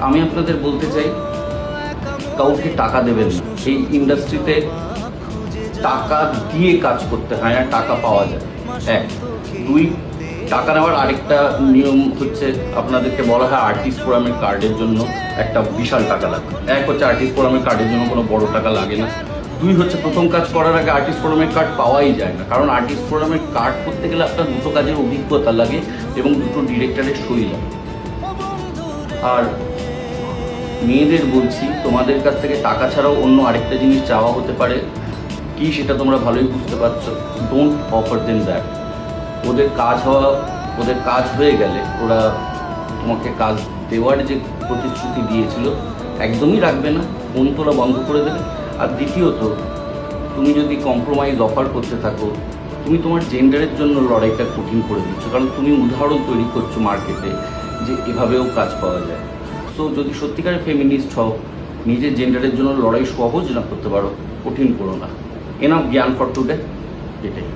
আমি আপনাদের বলতে চাই, কাউকে টাকা দেবেন না। এই ইন্ডাস্ট্রিতে টাকা দিয়ে কাজ করতে হয় না, টাকা পাওয়া যায়। এক, দুই, টাকা নেওয়ার আরেকটা নিয়ম হচ্ছে, আপনাদেরকে বলা হয় আর্টিস্ট ফোরামের কার্ডের জন্য একটা বিশাল টাকা লাগে। এক হচ্ছে আর্টিস্ট ফোরামের কার্ডের জন্য কোনো বড় টাকা লাগে না। দুই হচ্ছে প্রথম কাজ করার আগে আর্টিস্ট ফোরামের কার্ড পাওয়াই যায় না, কারণ আর্টিস্ট ফোরামের কার্ড করতে গেলে আপনার দুটো কাজের অভিজ্ঞতা লাগে এবং দুটো ডিরেক্টরের সই লাগে। আর মেয়েদের বলছি, তোমাদের কাছ থেকে টাকা ছাড়াও অন্য আরেকটা জিনিস চাওয়া হতে পারে, কি সেটা তোমরা ভালোই বুঝতে পারছো। Don't offer them that. ওদের কাজ হয়ে গেলে ওরা তোমাকে কাজ দেওয়ার যে প্রতিশ্রুতি দিয়েছিল একদমই রাখবে না, ফোন তোলা বন্ধ করে দেবে। আর দ্বিতীয়ত, তুমি যদি কম্প্রোমাইজ অফার করতে থাকো, তুমি তোমার জেন্ডারের জন্য লড়াইটা কঠিন করে দিচ্ছ, কারণ তুমি উদাহরণ তৈরি করছো মার্কেটে যে এভাবেও কাজ পাওয়া যায়। সো যদি সত্যিকারের ফেমিনিস্ট হও, নিজের জেন্ডারের জন্য লড়াই সহজ না করতে পারো, কঠিন করো না। এনাফ জ্ঞান ফর টুডে, এটাই।